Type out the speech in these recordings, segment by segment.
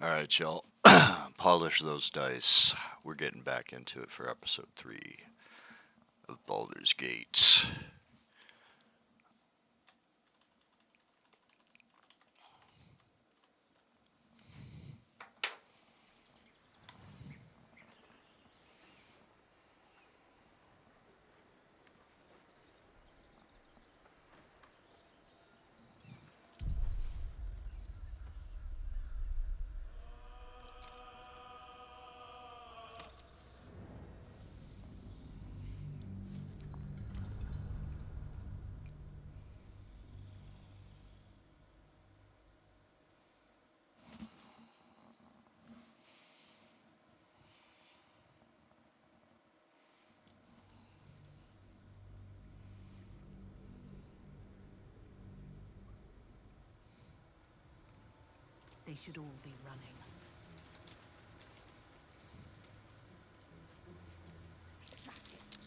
Alright, y'all. Polish those dice. We're getting back into it for episode 3 of Baldur's Gate. They should all be running.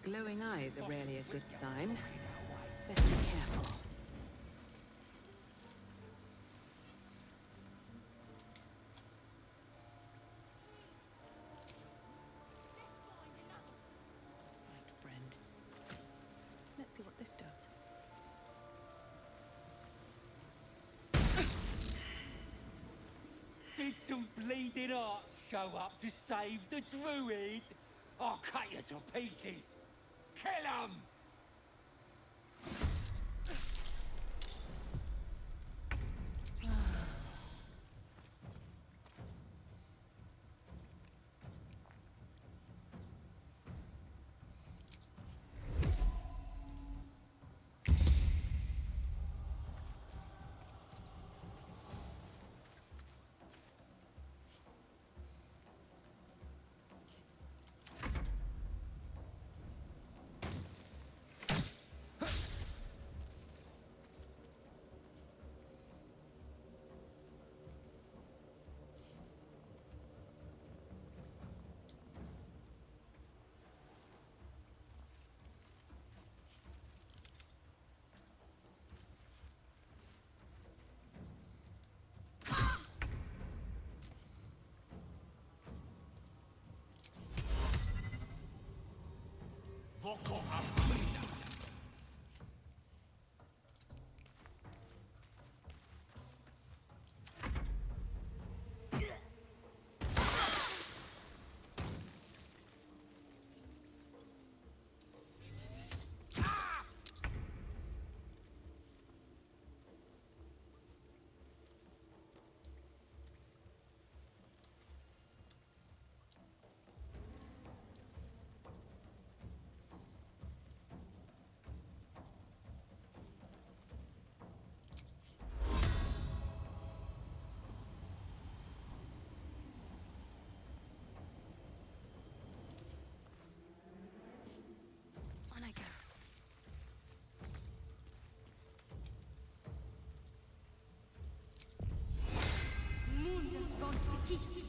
Glowing eyes are rarely a good sign. Better be careful. Right, friend. Let's see what this does. Did some bleeding arts show up to save the druid? I'll cut you to pieces. Kill 'em! On I go. Mundus Vontici.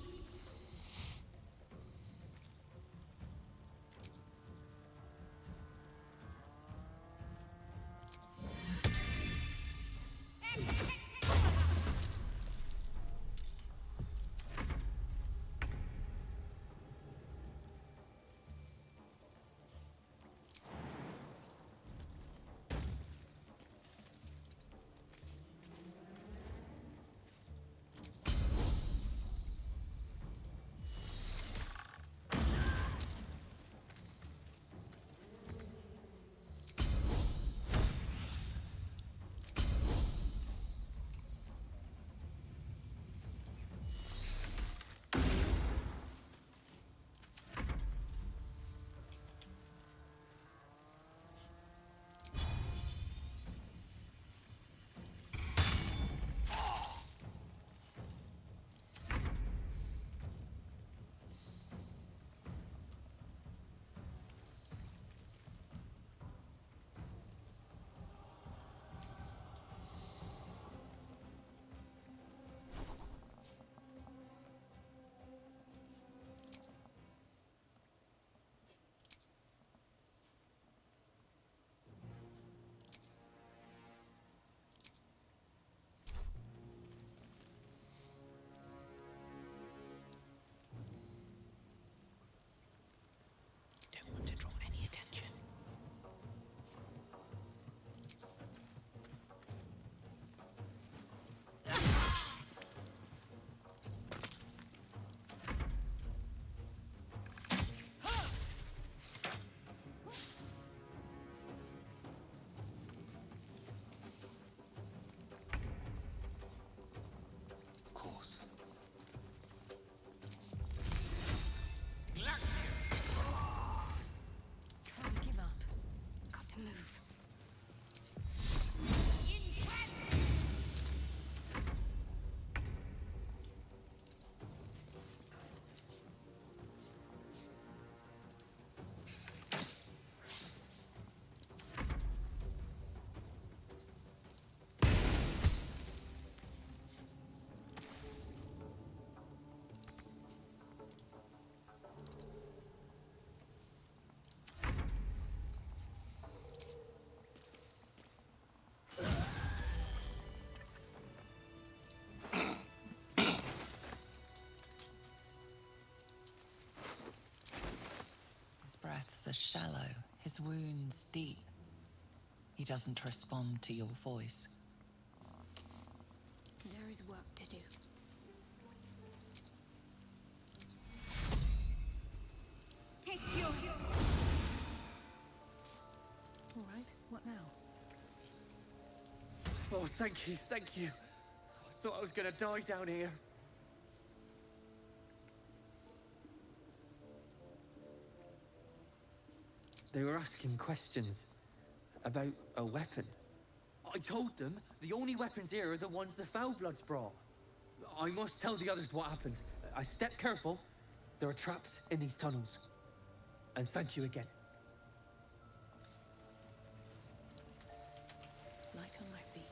shallow, his wounds deep. He doesn't respond to your voice. There is work to do. Take your... All right, what now? Oh, thank you, thank you. I thought I was gonna die down here. They were asking questions about a weapon. I told them the only weapons here are the ones the Foulbloods brought. I must tell the others what happened. I stepped careful. There are traps in these tunnels. And thank you again. Light on my feet.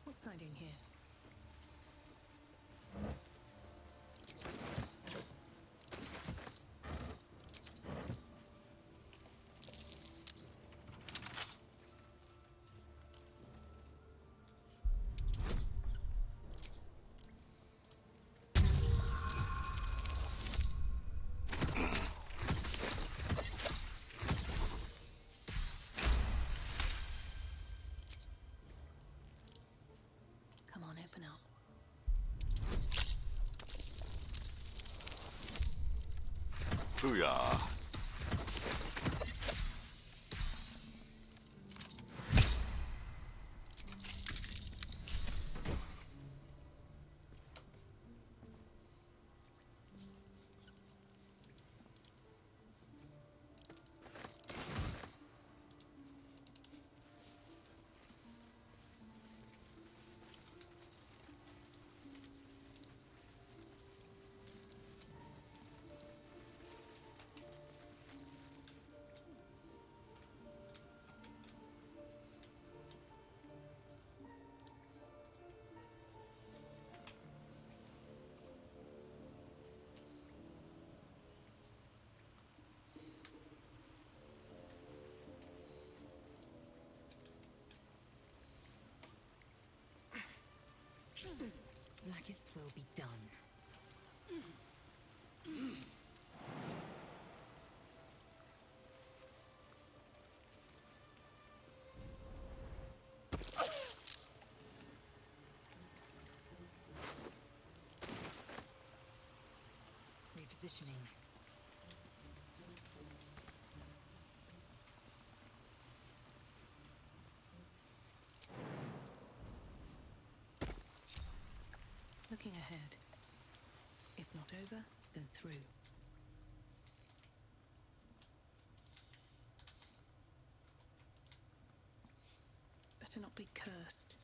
What's hiding here? Come on, open up. Booyah. Like its will be done. Repositioning. Looking ahead. If not over, then through. Better not be cursed.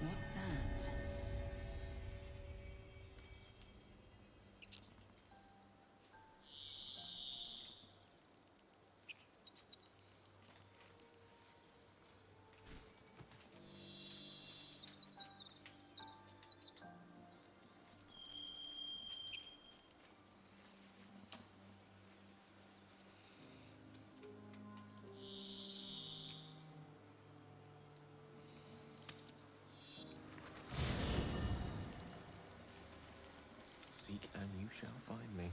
What's that? Seek and you shall find me.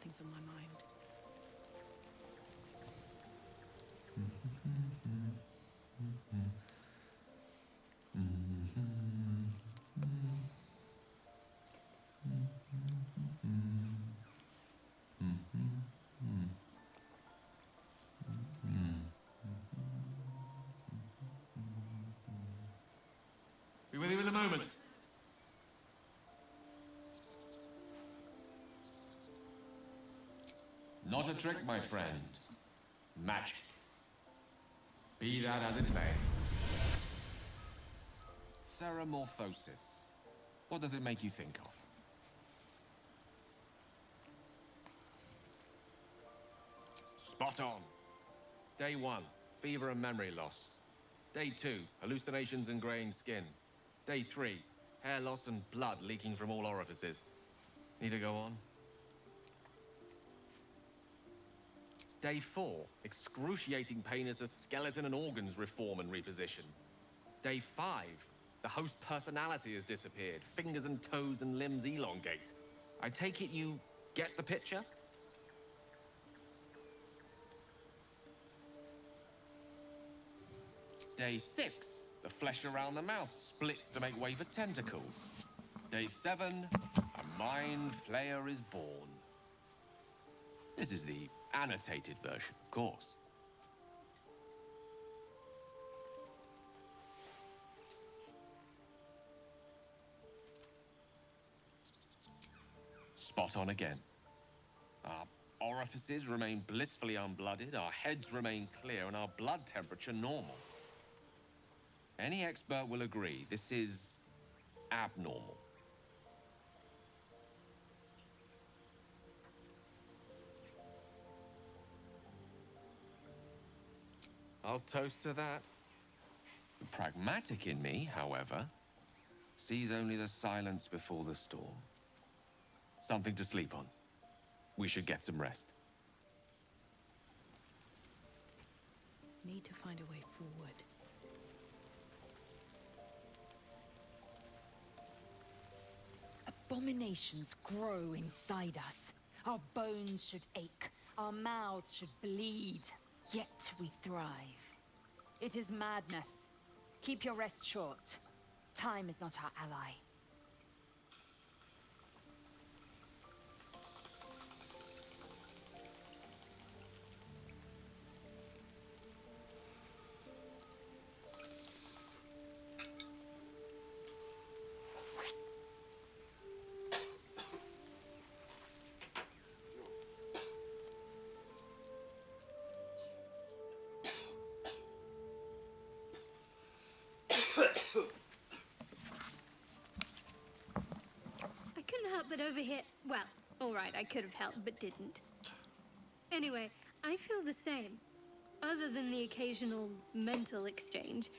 Something's on my mind. Be with you in a moment. Not a trick, my friend. Magic. Be that as it may. Ceramorphosis. What does it make you think of? Spot on. Day 1, fever and memory loss. Day 2, hallucinations and graying skin. Day 3, hair loss and blood leaking from all orifices. Need to go on? Day 4, excruciating pain as the skeleton and organs reform and reposition. Day 5, the host personality has disappeared. Fingers and toes and limbs elongate. I take it you get the picture? Day 6, the flesh around the mouth splits to make way for tentacles. Day 7, a mind flayer is born. This is the annotated version, of course. Spot on again. Our orifices remain blissfully unblooded, our heads remain clear, and our blood temperature normal. Any expert will agree this is abnormal. I'll toast to that. The pragmatic in me, however, sees only the silence before the storm. Something to sleep on. We should get some rest. Need to find a way forward. Abominations grow inside us. Our bones should ache. Our mouths should bleed. Yet we thrive. It is madness. Keep your rest short. Time is not our ally. But overhear. Well, alright, I could have helped, but didn't. Anyway, I feel the same. Other than the occasional mental exchange,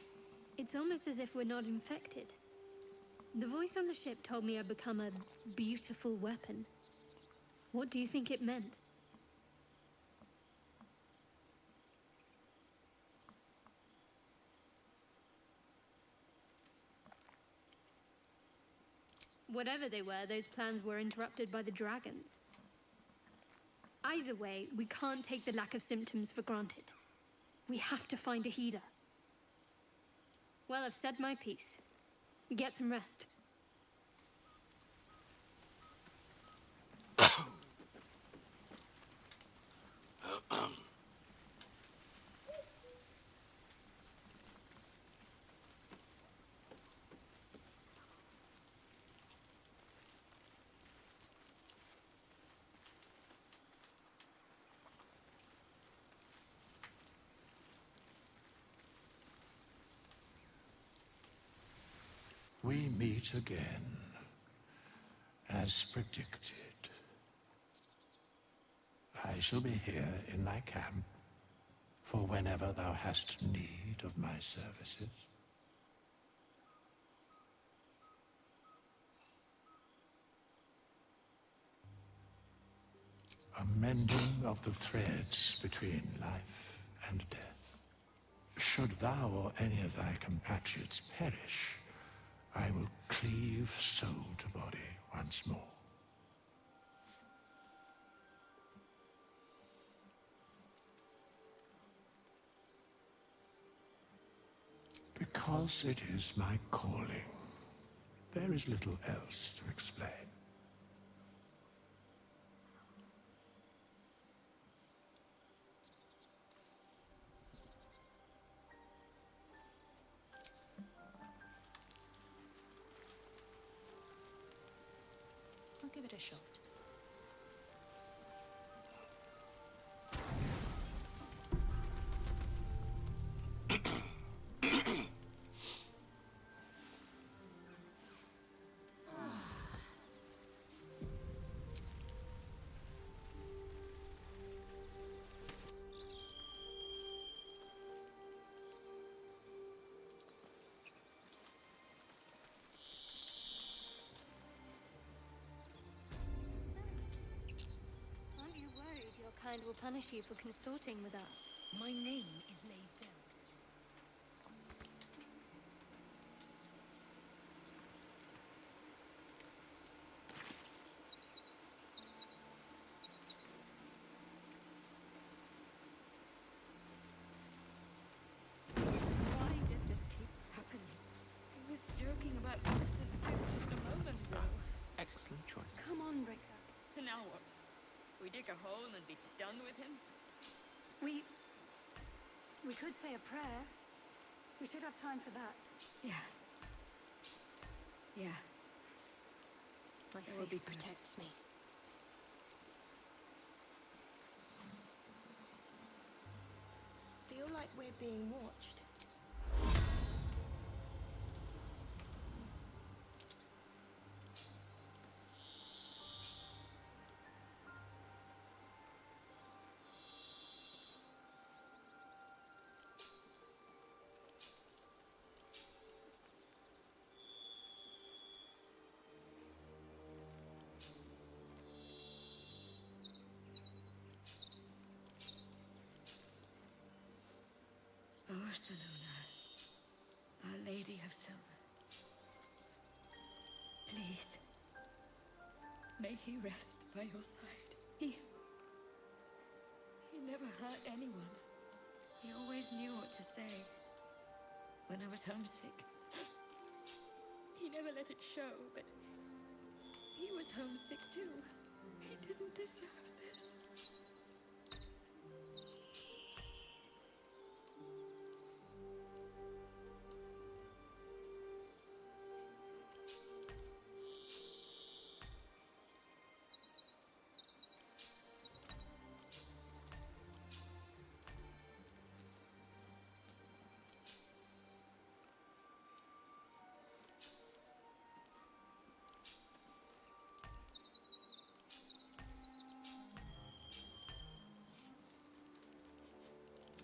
it's almost as if we're not infected. The voice on the ship told me I'd become a beautiful weapon. What do you think it meant? Whatever they were, those plans were interrupted by the dragons. Either way, we can't take the lack of symptoms for granted. We have to find a healer. Well, I've said my piece. Get some rest. We meet again, as predicted. I shall be here in thy camp for whenever thou hast need of my services. A mending of the threads between life and death. Should thou or any of thy compatriots perish, I will cleave soul to body once more. Because it is my calling. There is little else to explain. I'll give it a shot. Aren't you worried your kind will punish you for consorting with us? My name is Lazel. Why does this keep happening? I was joking about after soup just a moment ago. Excellent choice. Come on, Ricker. Now what? We dig a hole and be done with him? We could say a prayer. We should have time for that. Yeah. Yeah. My It will be face protects me. Feel like we're being watched. Barcelona, Our Lady of Silver. Please, may he rest by your side. He never hurt anyone. He always knew what to say. When I was homesick, he never let it show, but he was homesick too. He didn't deserve this.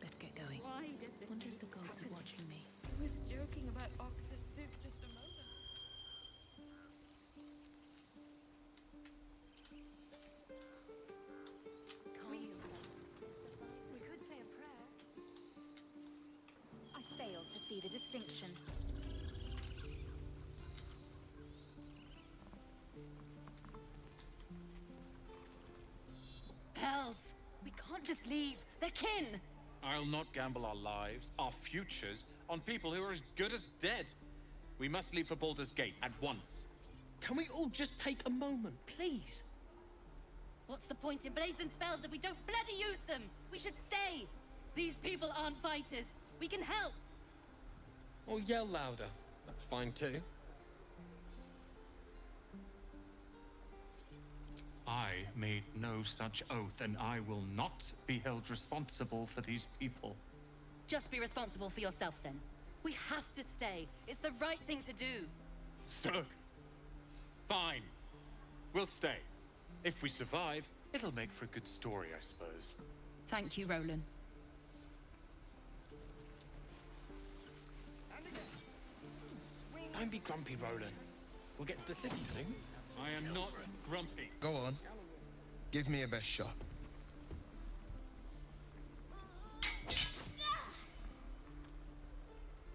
Best get going. Why does this Wonder if keep the gods happening? are watching me. I was joking about Octa's soup just a moment. Calm yourself. We could say a prayer. I fail to see the distinction. Hells! We can't just leave. They're kin! I'll not gamble our lives, our futures, on people who are as good as dead. We must leave for Baldur's Gate at once. Can we all just take a moment, please? What's the point in blades and spells if we don't bloody use them? We should stay! These people aren't fighters. We can help! Or yell louder. That's fine too. I made no such oath, and I will not be held responsible for these people. Just be responsible for yourself then. We have to stay. It's the right thing to do. Zerg! Fine. We'll stay. If we survive, it'll make for a good story, I suppose. Thank you, Roland. Don't be grumpy, Roland. We'll get to the city soon. I am not grumpy. Go on. Give me your best shot.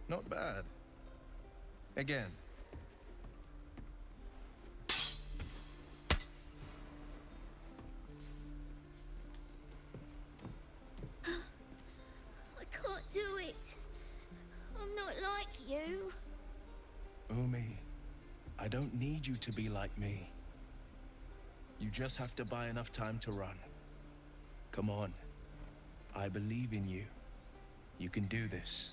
Not bad. Again. I can't do it. I'm not like Umi, I don't need you to be like me. You just have to buy enough time to run. Come on. I believe in you. You can do this.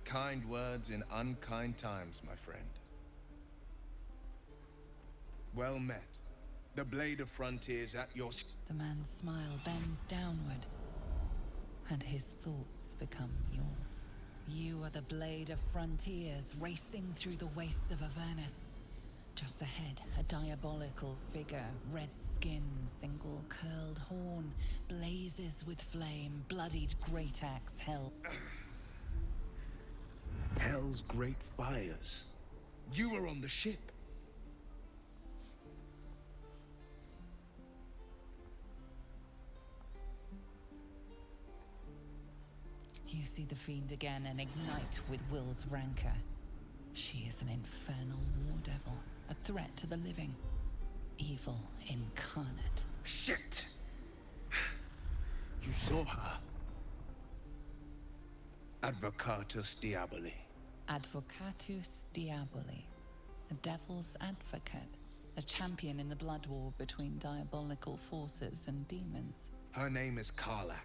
Kind words in unkind times, my friend. Well met. The blade of frontiers at your... The man's smile bends downward, and his thoughts become yours. You are the blade of frontiers racing through the wastes of Avernus. Just ahead, a diabolical figure, red skin, single curled horn, blazes with flame, bloodied great axe held. Hell's great fires. You were on the ship. You see the fiend again and ignite with Will's rancor. She is an infernal war devil, a threat to the living. Evil incarnate. Shit! You saw her. Advocatus Diaboli. Advocatus Diaboli. A devil's advocate. A champion in the blood war between diabolical forces and demons. Her name is Karlach.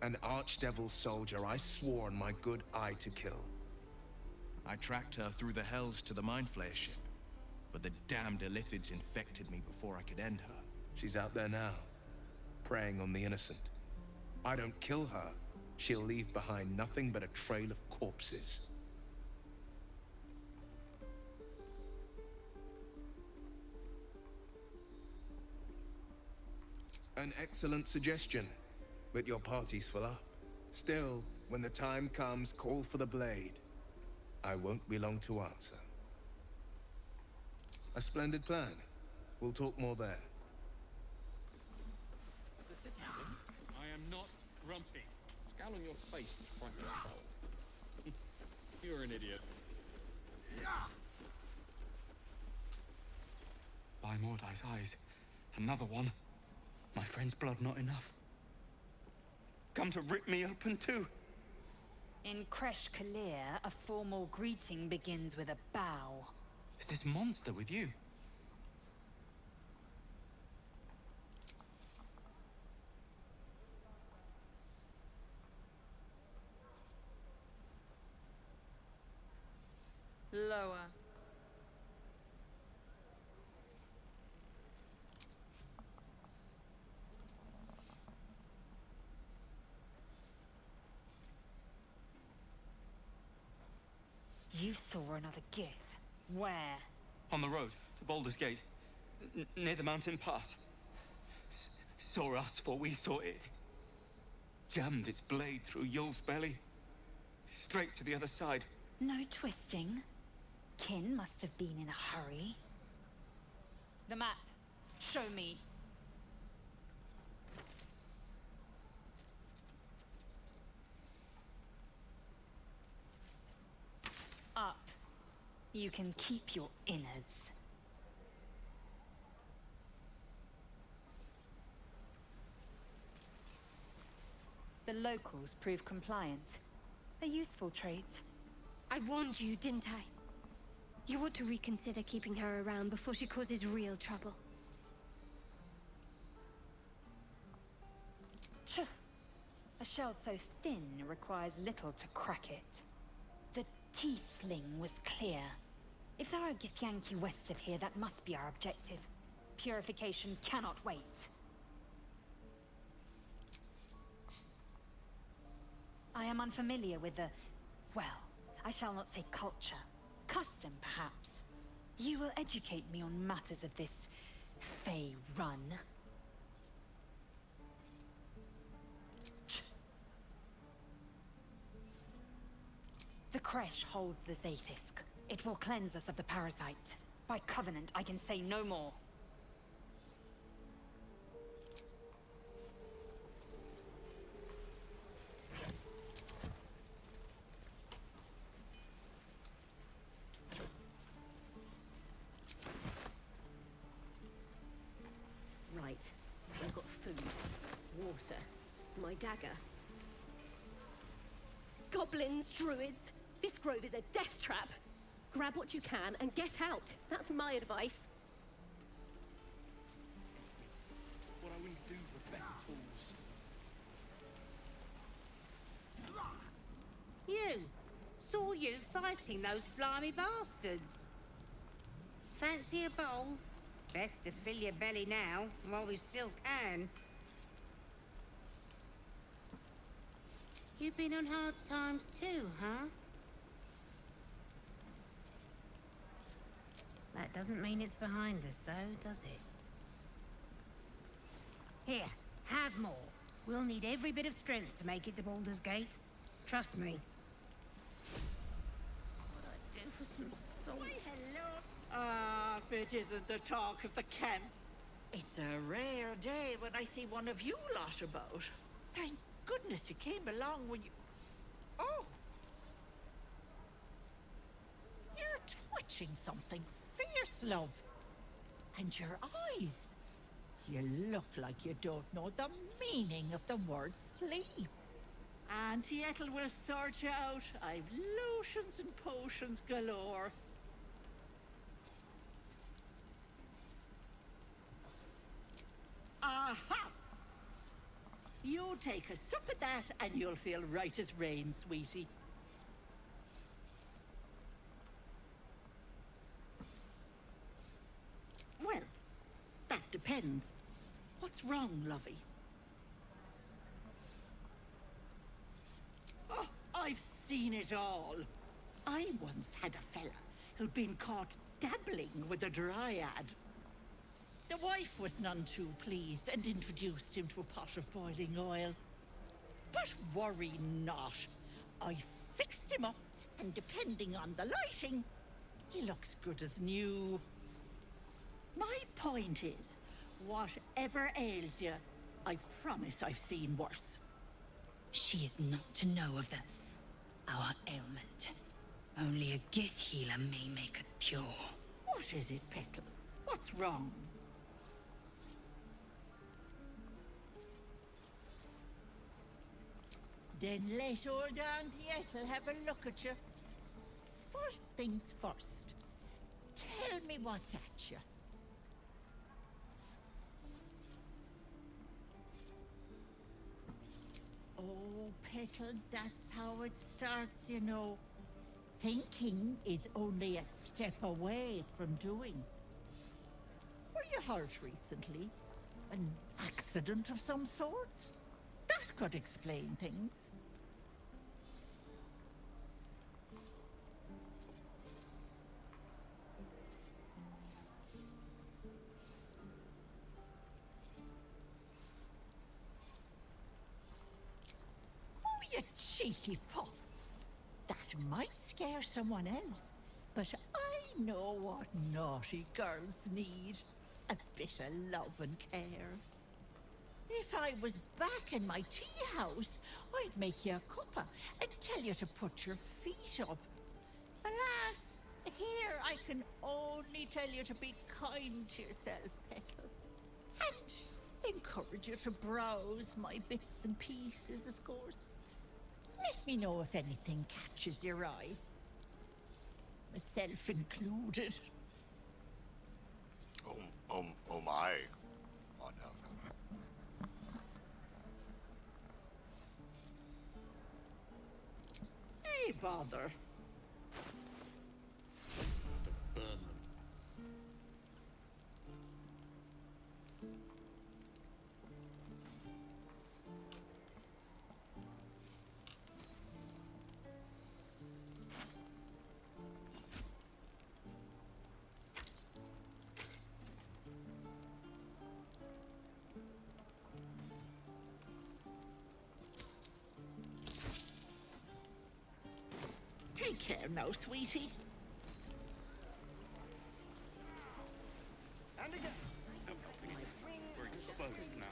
An archdevil soldier I swore on my good eye to kill. I tracked her through the hells to the Mind Flayer ship, but the damned Illithids infected me before I could end her. She's out there now, preying on the innocent. I don't kill her, she'll leave behind nothing but a trail of corpses. An excellent suggestion, but your party's full up. Still, when the time comes, call for the blade. I won't be long to answer. A splendid plan. We'll talk more there. I am not grumpy. Scowl on your face to frighten the troll. You're an idiot. By Mordai's eyes, another one. My friend's blood not enough. Come to rip me open too. In Kresh Kalir, a formal greeting begins with a bow. Is this monster with you? Lower. You saw another gif. Where? On the road to Baldur's Gate, near the mountain pass. Saw us, for we saw it. Jammed its blade through Yul's belly, straight to the other side. No twisting. Kin must have been in a hurry. The map. Show me. Up. You can keep your innards. The locals prove compliant. A useful trait. I warned you, didn't I? You ought to reconsider keeping her around before she causes real trouble. Tch! A shell so thin requires little to crack it. The tiefling was clear. If there are Githyanki west of here, that must be our objective. Purification cannot wait. I am unfamiliar with the... well, I shall not say culture. Custom, perhaps. You will educate me on matters of this... Fey run. The Kresh holds the Zaithisk. It will cleanse us of the parasite. By covenant, I can say no more. Right. I've got food, water, my dagger. Goblins, druids. This grove is a death trap. Grab what you can and get out. That's my advice. What I wouldn't do for better tools. You! Saw you fighting those slimy bastards. Fancy a bowl? Best to fill your belly now, while we still can. You've been on hard times too, huh? That doesn't mean it's behind us, though, does it? Here, have more. We'll need every bit of strength to make it to Baldur's Gate. Trust me. What I'd do for some salt. Why, hello. Ah, if it isn't the talk of the camp. It's a rare day when I see one of you lot about. Thank goodness you came along when you... Oh! You're twitching something fierce, love. And your eyes. You look like you don't know the meaning of the word sleep. Auntie Ethel will sort you out. I've lotions and potions galore. Aha! You take a sup of that and you'll feel right as rain, sweetie. Well, that depends. What's wrong, lovey? Oh, I've seen it all. I once had a fella who'd been caught dabbling with a dryad. The wife was none too pleased and introduced him to a pot of boiling oil. But worry not. I fixed him up, and depending on the lighting, he looks good as new. My point is, whatever ails you, I promise I've seen worse. She is not to know of our ailment. Only a Gith healer may make us pure. What is it, Petal? What's wrong? Then let old Auntie Ethel have a look at you. First things first. Tell me what's at you. Oh, Petal, that's how it starts, you know. Thinking is only a step away from doing. Were you hurt recently? An accident of some sorts? That could explain things. Oh, you cheeky pup. That might scare someone else, but I know what naughty girls need. A bit of love and care. If I was back in my tea house, I'd make you a cuppa and tell you to put your feet up. Alas, here I can only tell you to be kind to yourself, Petal. And encourage you to browse my bits and pieces, of course. Let me know if anything catches your eye. Myself included. Oh my. Oh, nothing. Hey, bother. Burn them. Take care now, sweetie. And again. We're exposed now.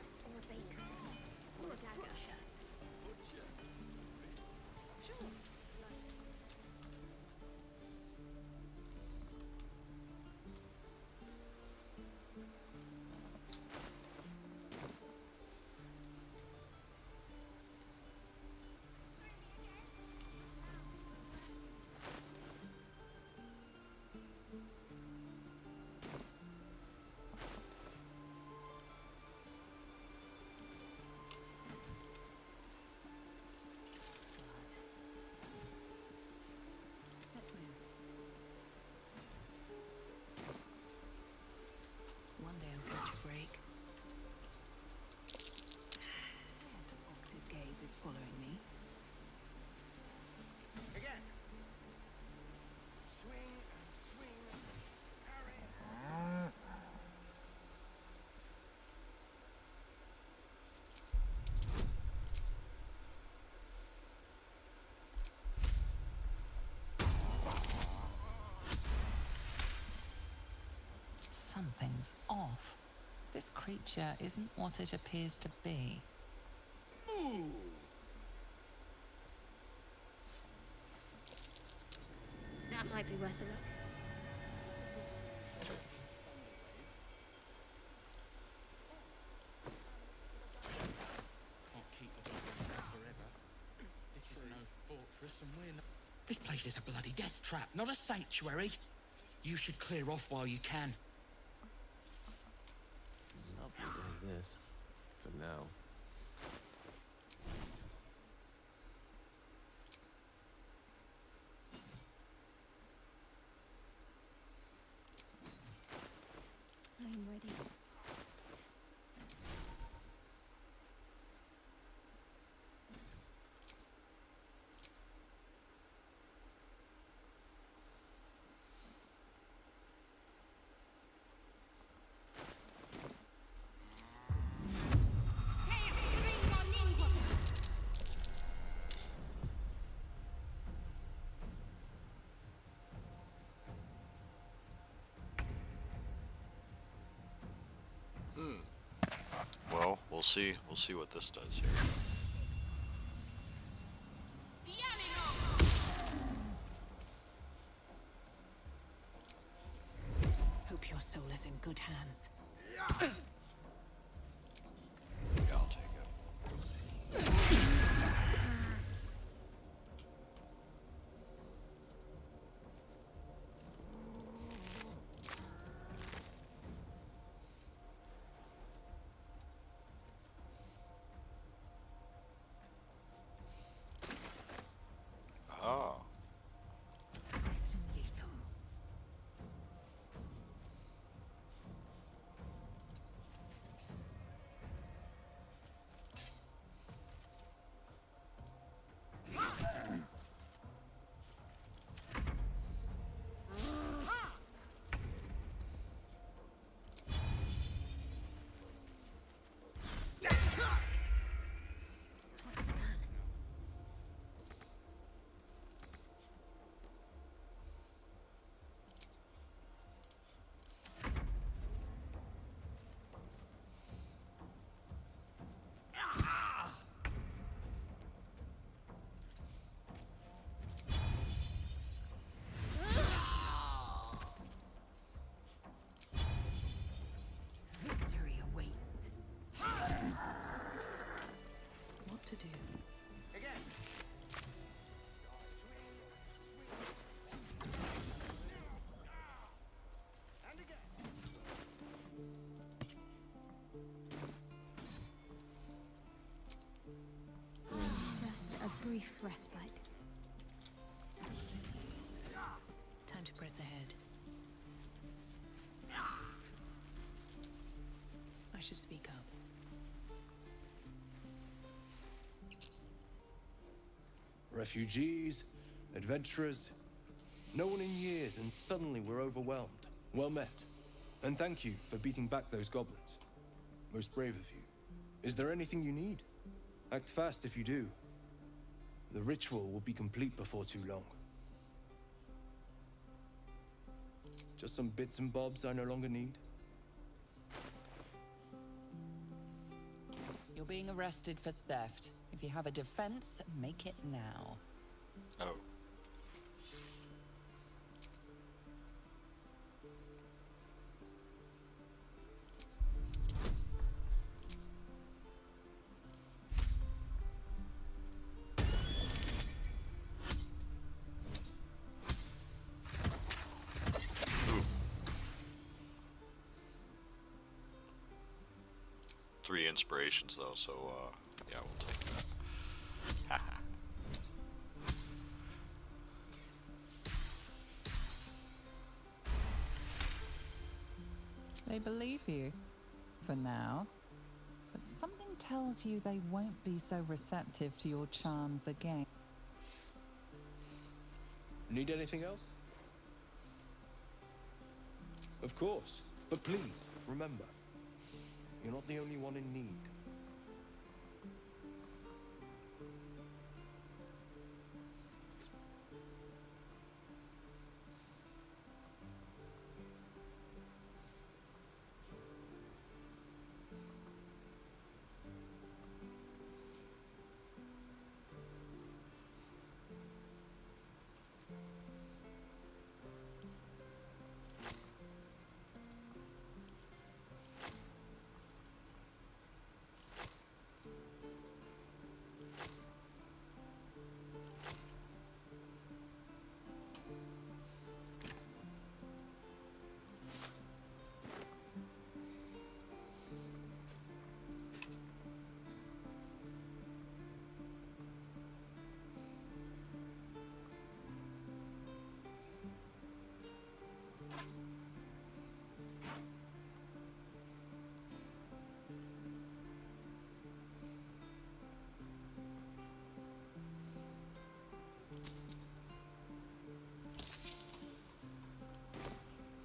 This creature isn't what it appears to be. That might be worth a look. Can't keep the dog forever. This is no fortress and we're not... This place is a bloody death trap, not a sanctuary. You should clear off while you can. I'll be doing this for now. I'm ready. Well, we'll see. We'll see what this does here. Hope your soul is in good hands. Yeah, I'll take it. Ah. Victory awaits. What to do? Just a brief respite. Time to press ahead. I should speak up. Refugees, adventurers, no one in years, and suddenly we're overwhelmed. Well met. And thank you for beating back those goblins. Most brave of you. Is there anything you need? Act fast if you do. The ritual will be complete before too long. Just some bits and bobs I no longer need. You're being arrested for theft. If you have a defense, make it now. Oh. Three inspirations though, so yeah, we'll take that. Haha. They believe you, for now. But something tells you they won't be so receptive to your charms again. Need anything else? Of course. But please, remember, you're not the only one in need.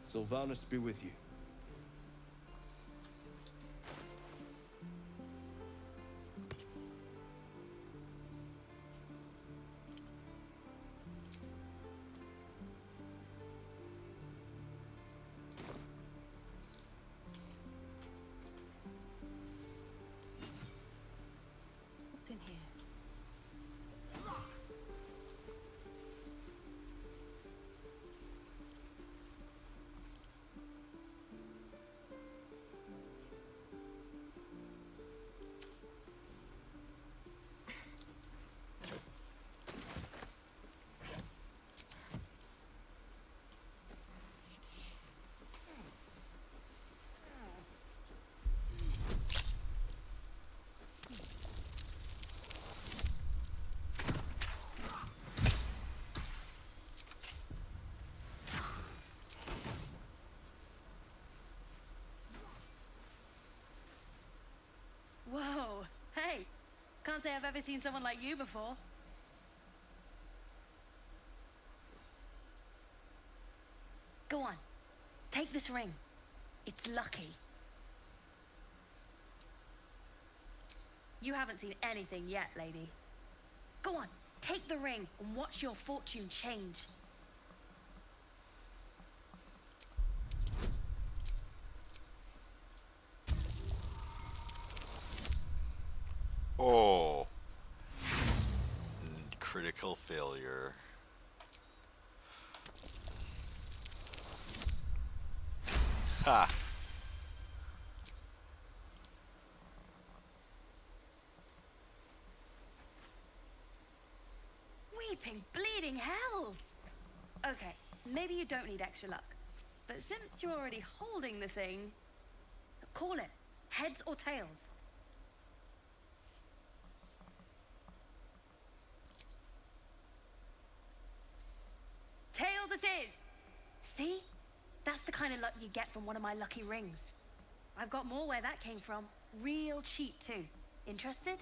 Sylvanas be with you. What's in here? Whoa! Hey! Can't say I've ever seen someone like you before. Go on. Take this ring. It's lucky. You haven't seen anything yet, lady. Go on. Take the ring and watch your fortune change. Oh. Critical failure. Ha! Weeping, bleeding hells! Okay, maybe you don't need extra luck. But since you're already holding the thing, call it. Heads or tails. Tails it is! See? That's the kind of luck you get from one of my lucky rings. I've got more where that came from. Real cheap, too. Interested?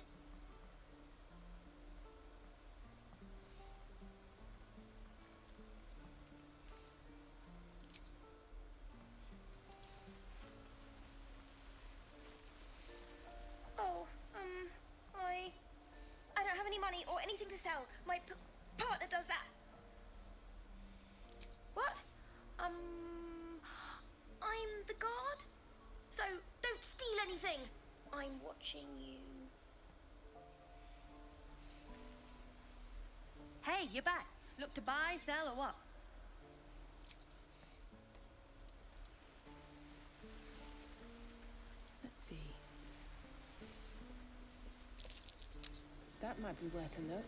Oh, I don't have any money or anything to sell. My partner does that. What? I'm the guard, so don't steal anything. I'm watching you. Hey, you're back. Look to buy, sell, or what? Let's see. That might be worth a look.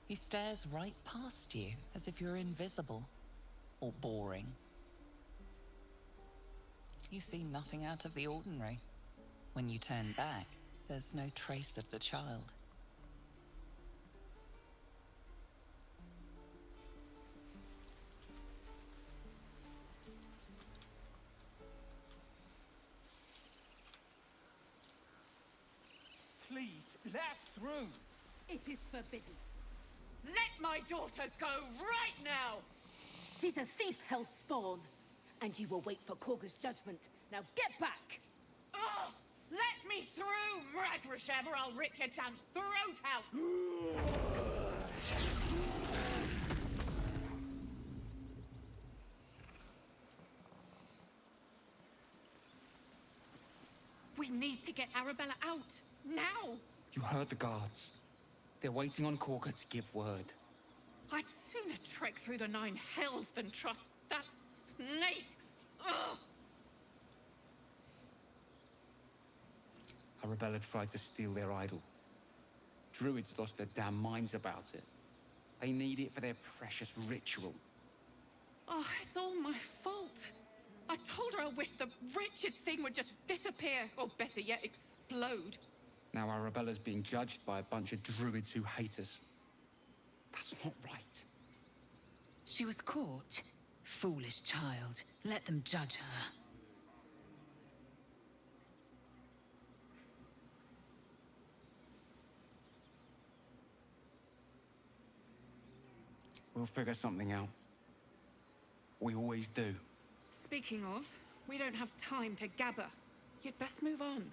He stares right past you, as if you're invisible. Or boring. You see nothing out of the ordinary. When you turn back, there's no trace of the child. Please, let us through. It is forbidden. Let my daughter go right now! She's a thief, Hellspawn. And you will wait for Korga's judgment. Now get back! Oh! Let me through, Mragrasham, or I'll rip your damn throat out! We need to get Arabella out. Now! You heard the guards. They're waiting on Korga to give word. I'd sooner trek through the 9 hells than trust that snake! Ugh! Arabella tried to steal their idol. Druids lost their damn minds about it. They need it for their precious ritual. Oh, it's all my fault. I told her I wished the wretched thing would just disappear, or better yet, explode. Now Arabella's being judged by a bunch of druids who hate us. That's not right. She was caught, Foolish child. Let them judge her. We'll figure something out. We always do. Speaking of, we don't have time to gabber. You'd best move on.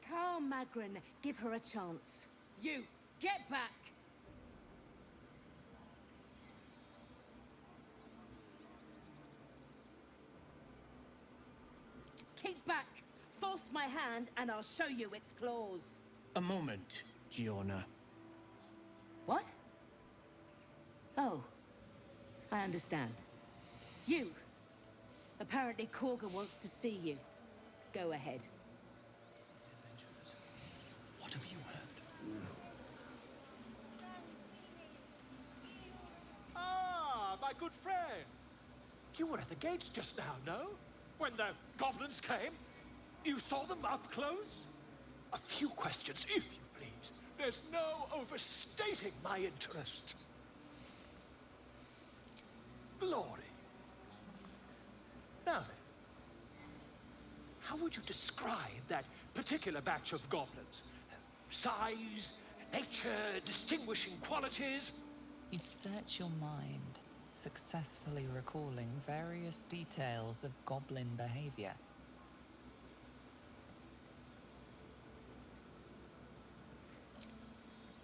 Carl Magrin, give her a chance. You, get back! Keep back! Force my hand and I'll show you its claws. A moment, Giona. What? Oh, I understand. You! Apparently Korga wants to see you. Go ahead. What have you heard? Ah, my good friend. You were at the gates just now, no? When the goblins came? You saw them up close? A few questions, if you please. There's no overstating my interest. Glory. Now then, how would you describe that particular batch of goblins? Size, nature, distinguishing qualities? You search your mind, successfully recalling various details of goblin behavior.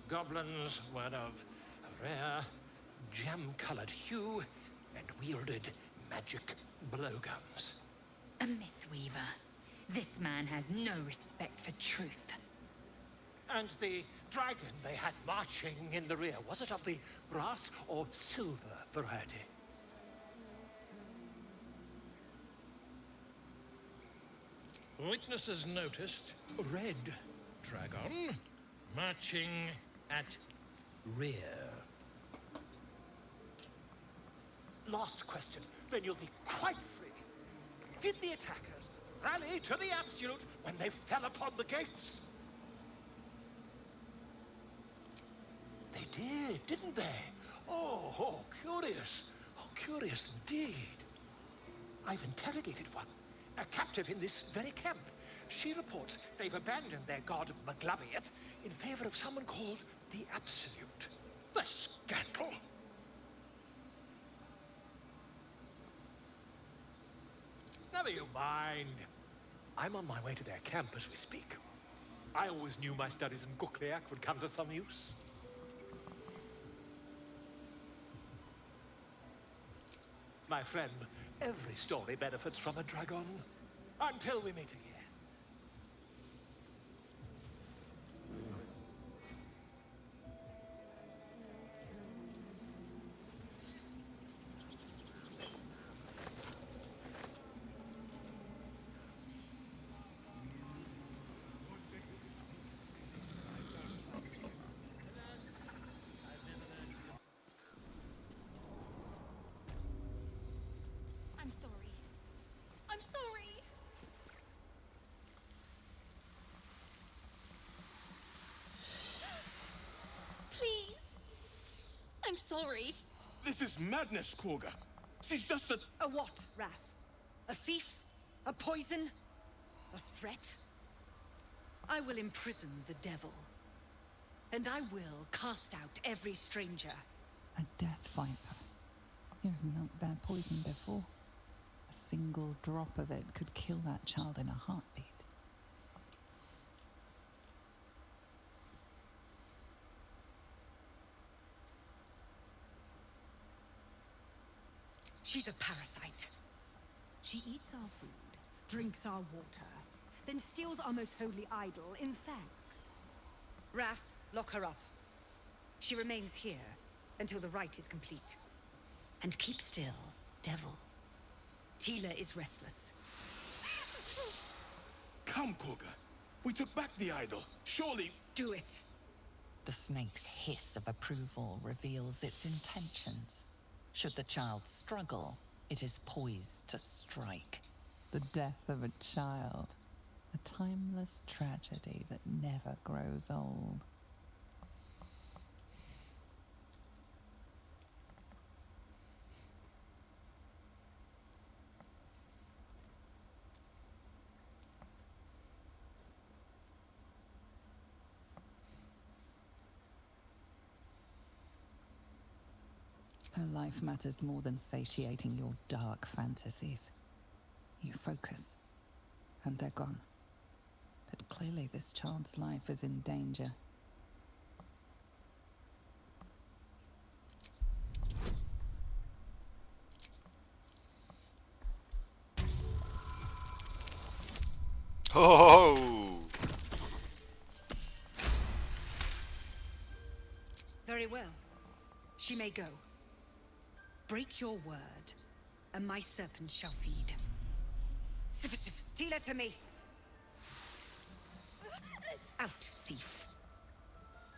Goblins were of a rare, jam-colored hue and wielded magic blowguns. A myth weaver. This man has no respect for truth. And the dragon they had marching in the rear, was it of the brass or silver variety? Witnesses noticed a red dragon marching at rear. Last question, then you'll be quite free. Did the attackers rally to the absolute when they fell upon the gates? They did, didn't they? Oh, curious. Oh, curious indeed. I've interrogated one, a captive in this very camp. She reports they've abandoned their god Maglabiat in favor of someone called the Absolute. The scandal! Never you mind. I'm on my way to their camp as we speak. I always knew my studies in Gukliak would come to some use. My friend, every story benefits from a dragon. Until we meet again. I'm sorry. I'm sorry! Please! I'm sorry. This is madness, Korga. She's just a... A what, Wrath? A thief? A poison? A threat? I will imprison the devil. And I will cast out every stranger. A death viper. You've milked their poison before. A single drop of it could kill that child in a heartbeat. She's a parasite. She eats our food, drinks our water, then steals our most holy idol in thanks. Wrath, lock her up. She remains here until the rite is complete. And keep still, devil. Tila is restless. Come, Korga. We took back the idol. Surely... Do it. The snake's hiss of approval reveals its intentions. Should the child struggle, it is poised to strike. The death of a child. A timeless tragedy that never grows old. Her life matters more than satiating your dark fantasies. You focus, and they're gone. But clearly this child's life is in danger. Oh! Very well. She may go. Break your word, and my serpent shall feed. Sif, Tila to me! Out, thief.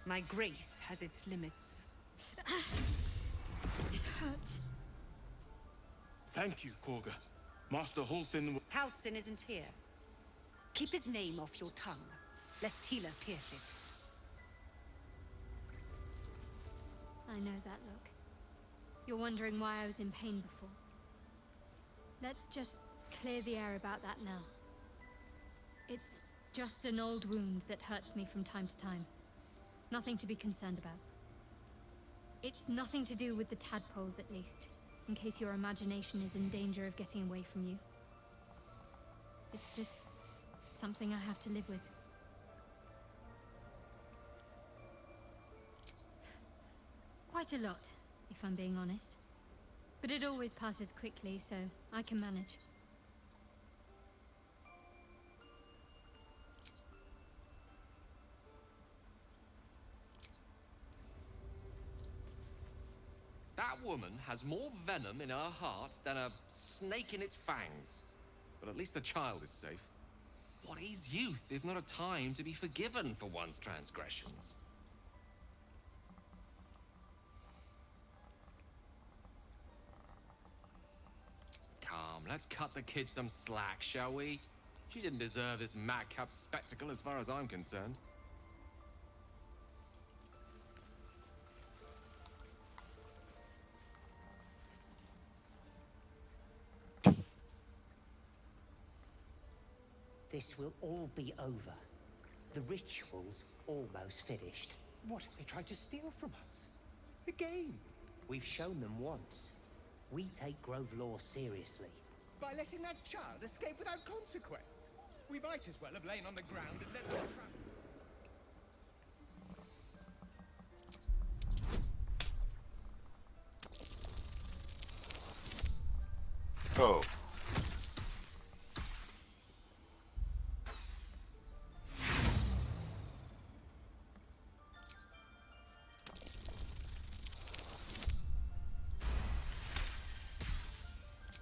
My grace has its limits. It hurts. Thank you, Korga. Master Halsin... Halsin isn't here. Keep his name off your tongue, lest Tila pierce it. I know that look. You're wondering why I was in pain before. Let's just clear the air about that now. It's just an old wound that hurts me from time to time. Nothing to be concerned about. It's nothing to do with the tadpoles, at least, in case your imagination is in danger of getting away from you. It's just something I have to live with. Quite a lot, if I'm being honest. But it always passes quickly, so I can manage. That woman has more venom in her heart than a snake in its fangs. But at least the child is safe. What is youth if not a time to be forgiven for one's transgressions? Come, let's cut the kid some slack, shall we? She didn't deserve this madcap spectacle as far as I'm concerned. This will all be over. The ritual's almost finished. What if they tried to steal from us? Again? We've shown them once. We take Grove law seriously. By letting that child escape without consequence. We might as well have lain on the ground and let them trap. Oh.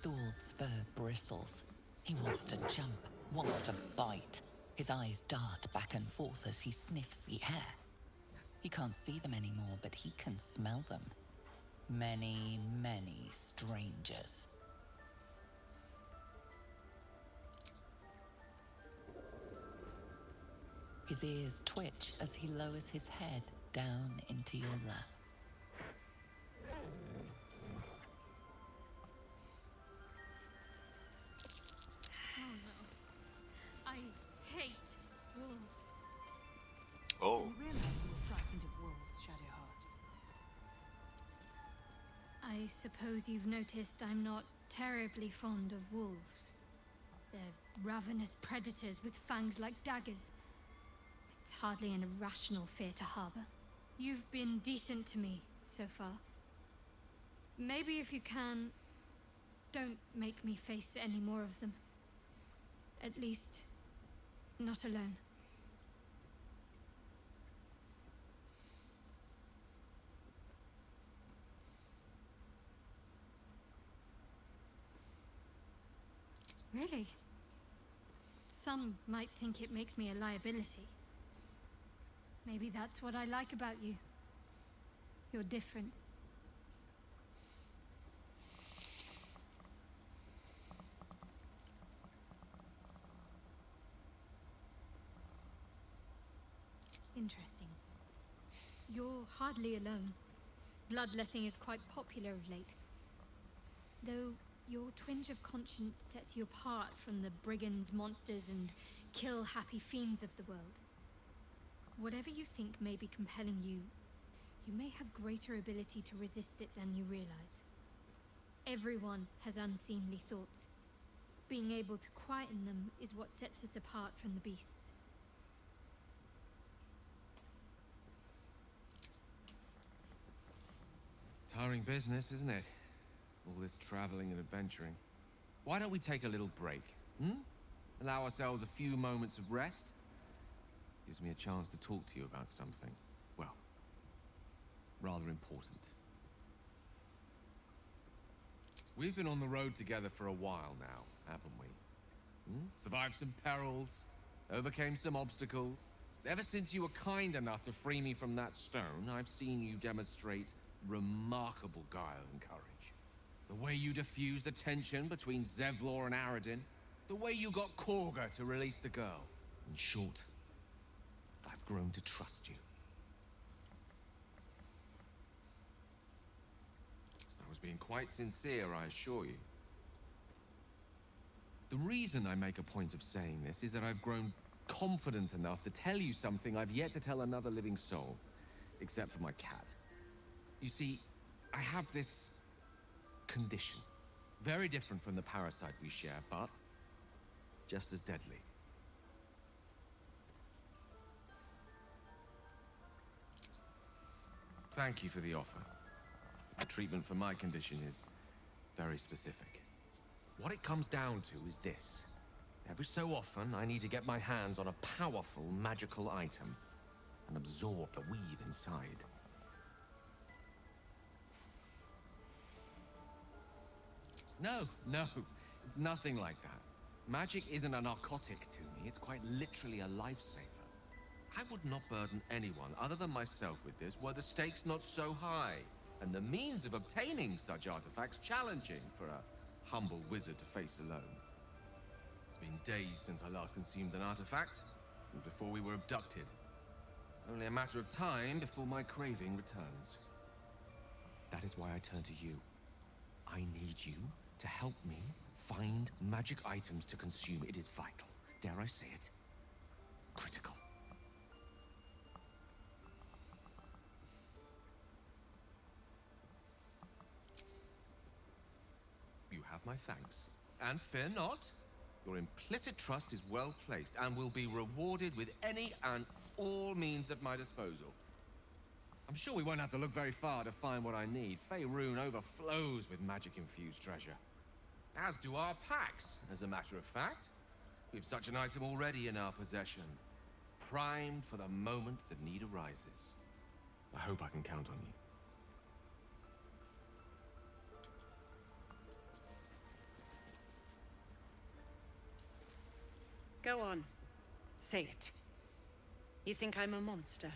Thorv's fur bristles. He wants to jump, wants to bite. His eyes dart back and forth as he sniffs the air. He can't see them anymore, but he can smell them. Many, many strangers. His ears twitch as he lowers his head down into your lap. Oh no. I hate wolves. Oh. You realize you were frightened of wolves, Shadowheart. I suppose you've noticed I'm not terribly fond of wolves. They're ravenous predators with fangs like daggers. It's hardly an irrational fear to harbor. You've been decent to me so far. Maybe if you can, don't make me face any more of them. At least, not alone. Really? Some might think it makes me a liability. Maybe that's what I like about you. You're different. Interesting. You're hardly alone. Bloodletting is quite popular of late. Though your twinge of conscience sets you apart from the brigands, monsters, and kill-happy fiends of the world. Whatever you think may be compelling you, you may have greater ability to resist it than you realize. Everyone has unseemly thoughts. Being able to quieten them is what sets us apart from the beasts. Tiring business, isn't it? All this traveling and adventuring. Why don't we take a little break, hmm? Allow ourselves a few moments of rest? Gives me a chance to talk to you about something, well, rather important. We've been on the road together for a while now, haven't we? Hmm? Survived some perils, overcame some obstacles. Ever since you were kind enough to free me from that stone, I've seen you demonstrate remarkable guile and courage. The way you diffused the tension between Zevlor and Aradin. The way you got Korga to release the girl. In short, I've grown to trust you. I was being quite sincere, I assure you. The reason I make a point of saying this is that I've grown confident enough to tell you something I've yet to tell another living soul, except for my cat. You see, I have this condition. Very different from the parasite we share, but just as deadly. Thank you for the offer. The treatment for my condition is very specific. What it comes down to is this. Every so often, I need to get my hands on a powerful magical item and absorb the weave inside. No, it's nothing like that. Magic isn't a narcotic to me, it's quite literally a lifesaver. I would not burden anyone other than myself with this were the stakes not so high, and the means of obtaining such artifacts challenging for a humble wizard to face alone. It's been days since I last consumed an artifact, and before we were abducted. It's only a matter of time before my craving returns. That is why I turn to you. I need you to help me find magic items to consume. It is vital. Dare I say it? Critical. You have my thanks. And fear not. Your implicit trust is well placed and will be rewarded with any and all means at my disposal. I'm sure we won't have to look very far to find what I need. Faerun overflows with magic-infused treasure. As do our packs, as a matter of fact. We've such an item already in our possession. Primed for the moment the need arises. I hope I can count on you. Go on. Say it. You think I'm a monster?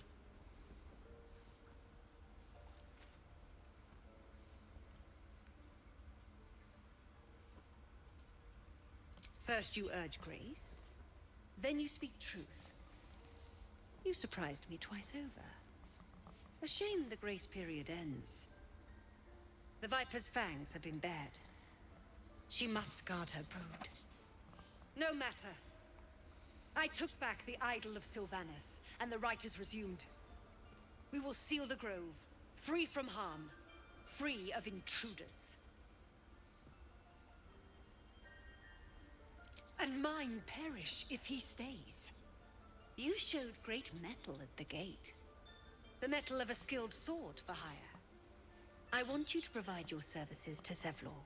First you urge grace, then you speak truth. You surprised me twice over. A shame the grace period ends. The Viper's fangs have been bared. She must guard her brood. No matter. I took back the idol of Sylvanas, and the rite is resumed. We will seal the grove, free from harm, free of intruders. And mine perish if he stays. You showed great mettle at the gate. The mettle of a skilled sword for hire. I want you to provide your services to Zevlor.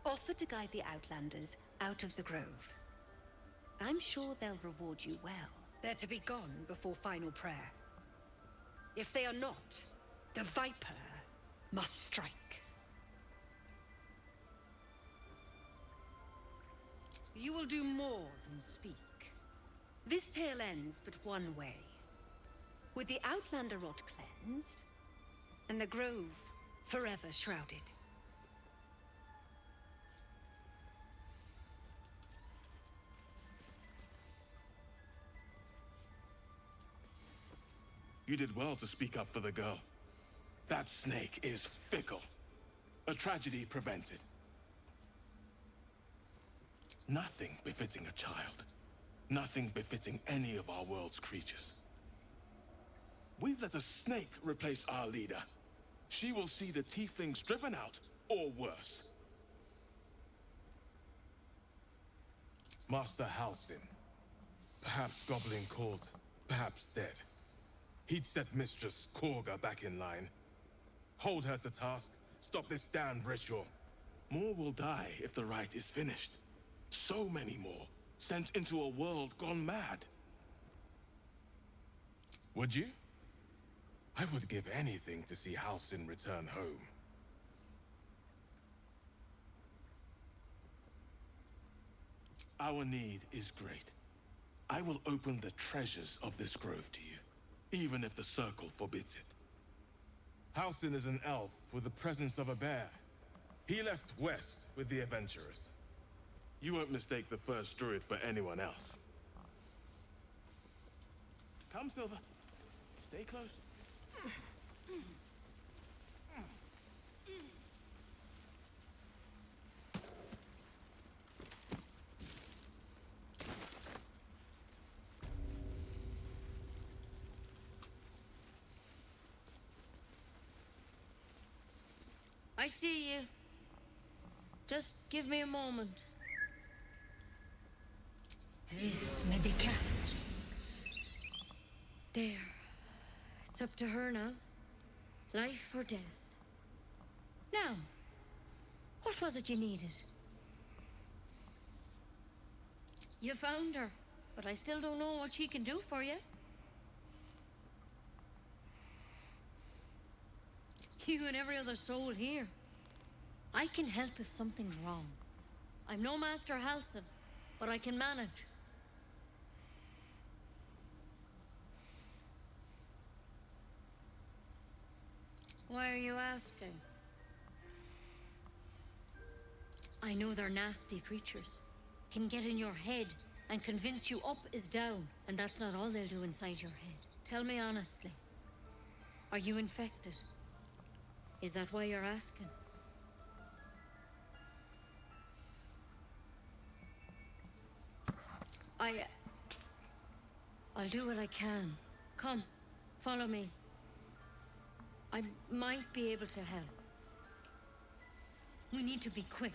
Offer to guide the Outlanders out of the grove. I'm sure they'll reward you well. They're to be gone before final prayer. If they are not, the Viper must strike. You will do more than speak. This tale ends but one way. With the Outlander rot cleansed, and the grove forever shrouded. You did well to speak up for the girl. That snake is fickle. A tragedy prevented. Nothing befitting a child. Nothing befitting any of our world's creatures. We've let a snake replace our leader. She will see the tieflings driven out, or worse. Master Halsin. Perhaps goblin caught, perhaps dead. He'd set Mistress Korga back in line. Hold her to task, stop this damned ritual. More will die if the rite is finished. So many more, sent into a world gone mad. Would you? I would give anything to see Halsin return home. Our need is great. I will open the treasures of this grove to you, even if the Circle forbids it. Halsin is an elf with the presence of a bear. He left west with the adventurers. You won't mistake the first druid for anyone else. Come, Silver. Stay close. I see you. Just give me a moment. This medication. There. It's up to her now. Life or death. Now, what was it you needed? You found her, but I still don't know what she can do for you. You and every other soul here. I can help if something's wrong. I'm no Master Halsin, but I can manage. Why are you asking? I know they're nasty creatures. Can get in your head and convince you up is down, and that's not all they'll do inside your head. Tell me honestly. Are you infected? Is that why you're asking? I'll do what I can. Come, follow me. I might be able to help. We need to be quick.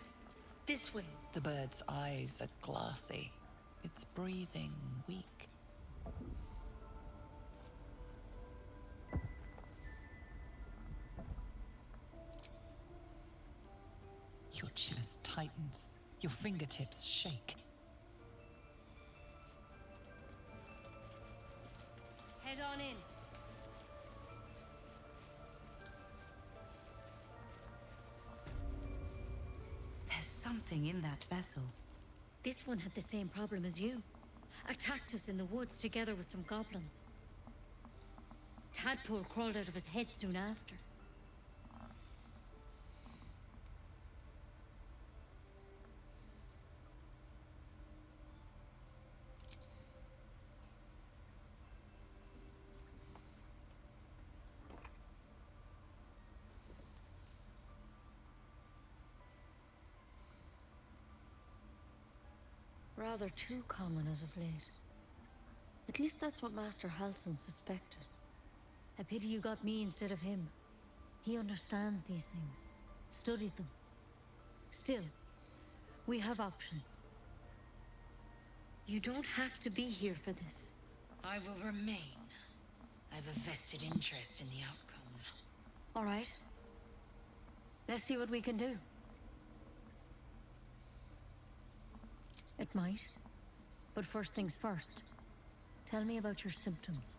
This way. The bird's eyes are glassy. Its breathing weak. Your chest tightens. Your fingertips shake. Head on in. There's something in that vessel. This one had the same problem as you. Attacked us in the woods together with some goblins. Tadpole crawled out of his head soon after. Rather too common as of late. At least that's what Master Halsin suspected. A pity you got me instead of him. He understands these things. Studied them. Still, we have options. You don't have to be here for this. I will remain. I have a vested interest in the outcome. All right. Let's see what we can do. It might. But first things first. Tell me about your symptoms.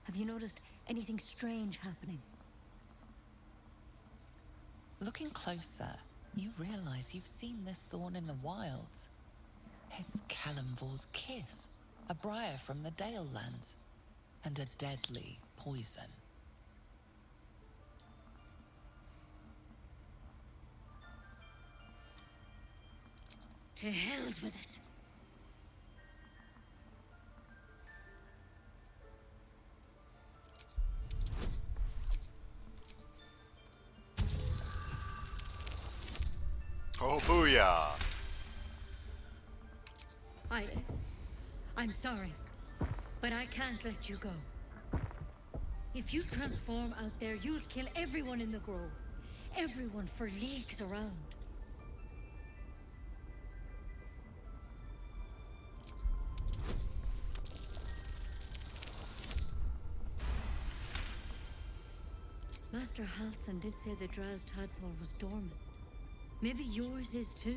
Have you noticed anything strange happening? Looking closer, you realize you've seen this thorn in the wilds. It's Kalimvor's kiss, a briar from the Dale lands, and a deadly poison. To hell's with it. yeah. I'm sorry, but I can't let you go. If you transform out there, you'll kill everyone in the grove. Everyone for leagues around. Master Halsin did say the drow's tadpole was dormant. Maybe yours is too.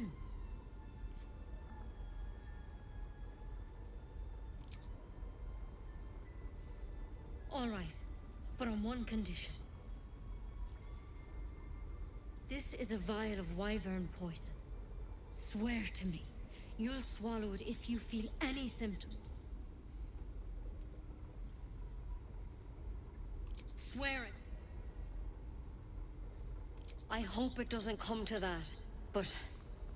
All right, but on one condition. This is a vial of wyvern poison. Swear to me, you'll swallow it if you feel any symptoms. Swear it. I hope it doesn't come to that, but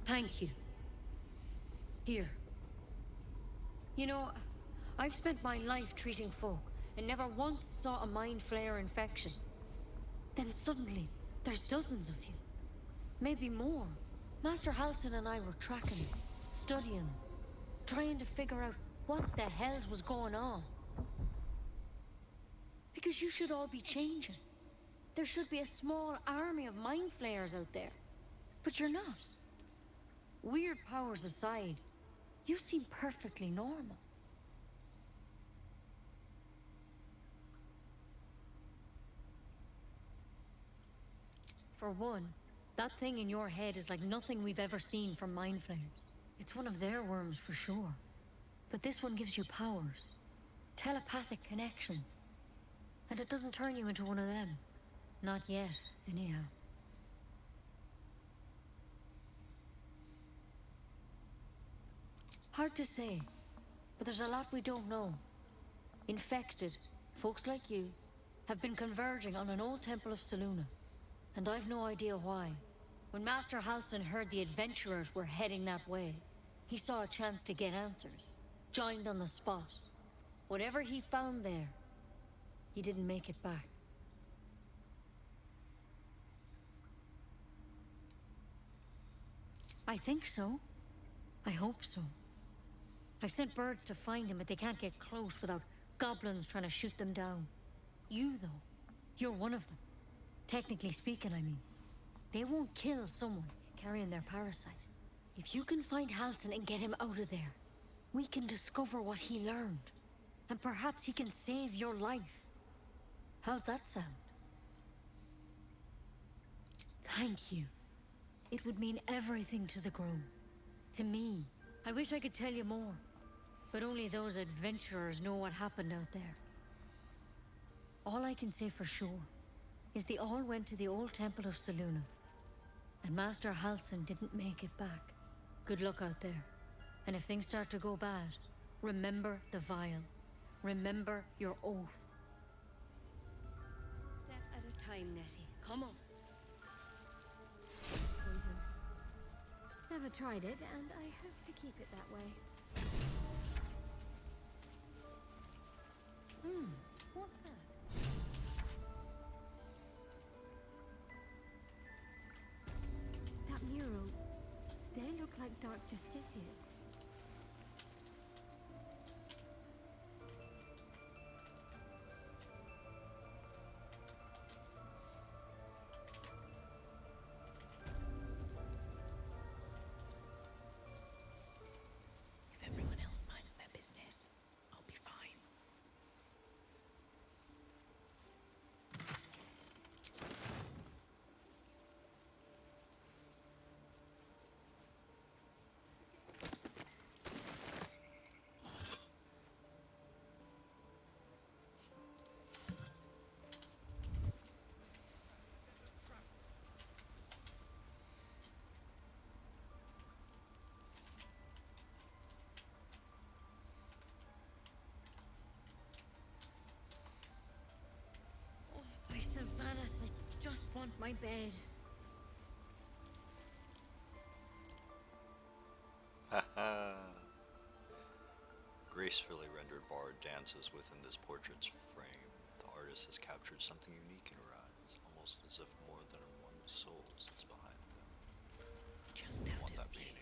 thank you. Here. You know, I've spent my life treating folk and never once saw a mind flayer infection. Then suddenly, there's dozens of you. Maybe more. Master Halsin and I were tracking them, studying them, trying to figure out what the hells was going on. Because you should all be changing. There should be a small army of mind flayers out there. But you're not. Weird powers aside, you seem perfectly normal. For one, that thing in your head is like nothing we've ever seen from mind flayers. It's one of their worms for sure. But this one gives you powers. Telepathic connections. And it doesn't turn you into one of them. Not yet, anyhow. Hard to say, but there's a lot we don't know. Infected, folks like you, have been converging on an old temple of Selûne, and I've no idea why. When Master Halsin heard the adventurers were heading that way, he saw a chance to get answers, joined on the spot. Whatever he found there, he didn't make it back. I think so. I hope so. I've sent birds to find him, but they can't get close without goblins trying to shoot them down. You, though, you're one of them. Technically speaking, I mean. They won't kill someone carrying their parasite. If you can find Halsin and get him out of there, we can discover what he learned. And perhaps he can save your life. How's that sound? Thank you. It would mean everything to the Grove. To me. I wish I could tell you more. But only those adventurers know what happened out there. All I can say for sure is they all went to the old temple of Selûne. And Master Halsin didn't make it back. Good luck out there. And if things start to go bad, remember the vial. Remember your oath. Step at a time, Nettie. Come on. Poison. Never tried it, and I hope to keep it that way. What's that? That mural. They look like Dark Justiciars. If everyone else minds their business, I'll be fine. By Sylvanas, I just want my bed. Haha. Gracefully rendered bard dances within this portrait's frame. The artist has captured something unique in her eyes, almost as if more than one soul sits behind them. Just out of that meaning?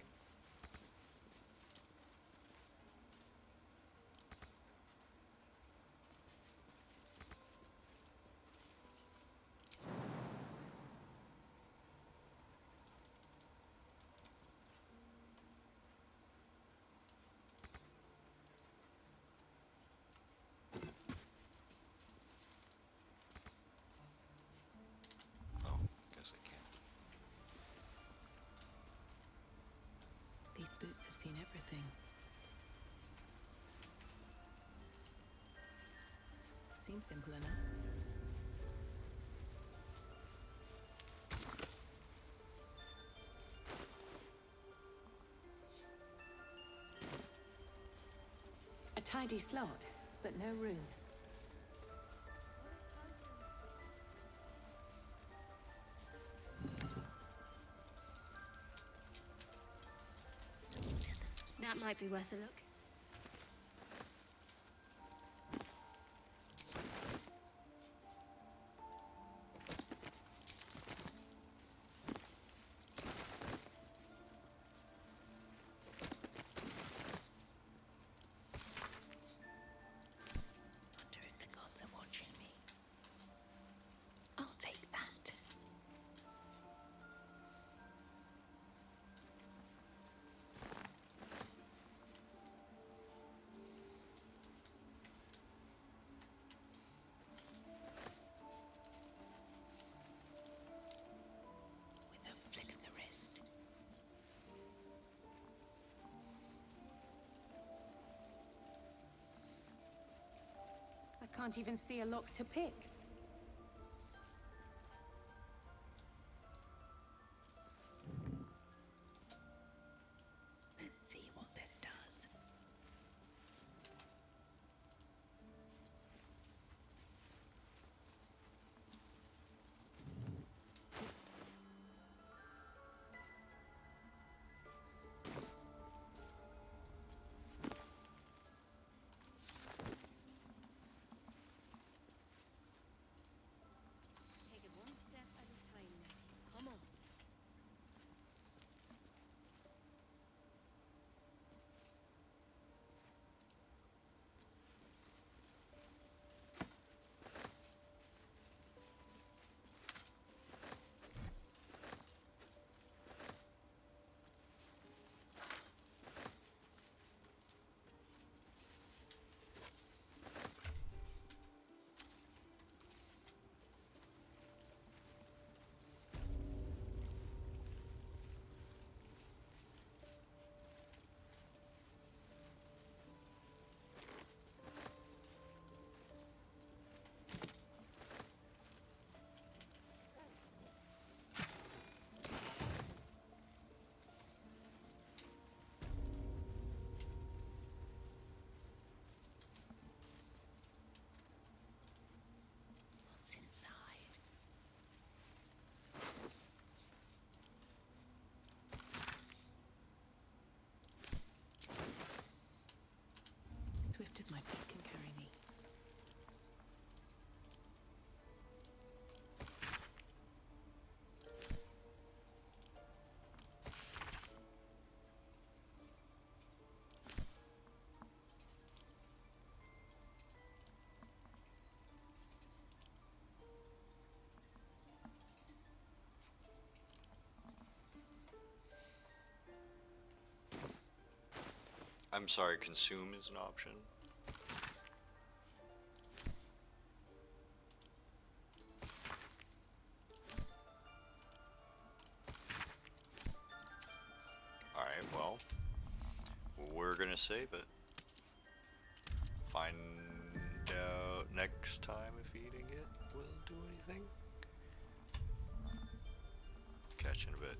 Oh, guess I can't. These boots have seen everything. Seems simple enough. A tidy slot, but no room. That might be worth a look. Wonder if the gods are watching me. I'll take that. With a flick of the wrist. I can't even see a lock to pick. Let's see what this does. Take it one step at a time now. Come on. What's inside? Swift as my feet can carry me. I'm sorry, consume is an option. Alright, well, we're gonna save it. Find out next time if eating it will do anything. Catch you in a bit.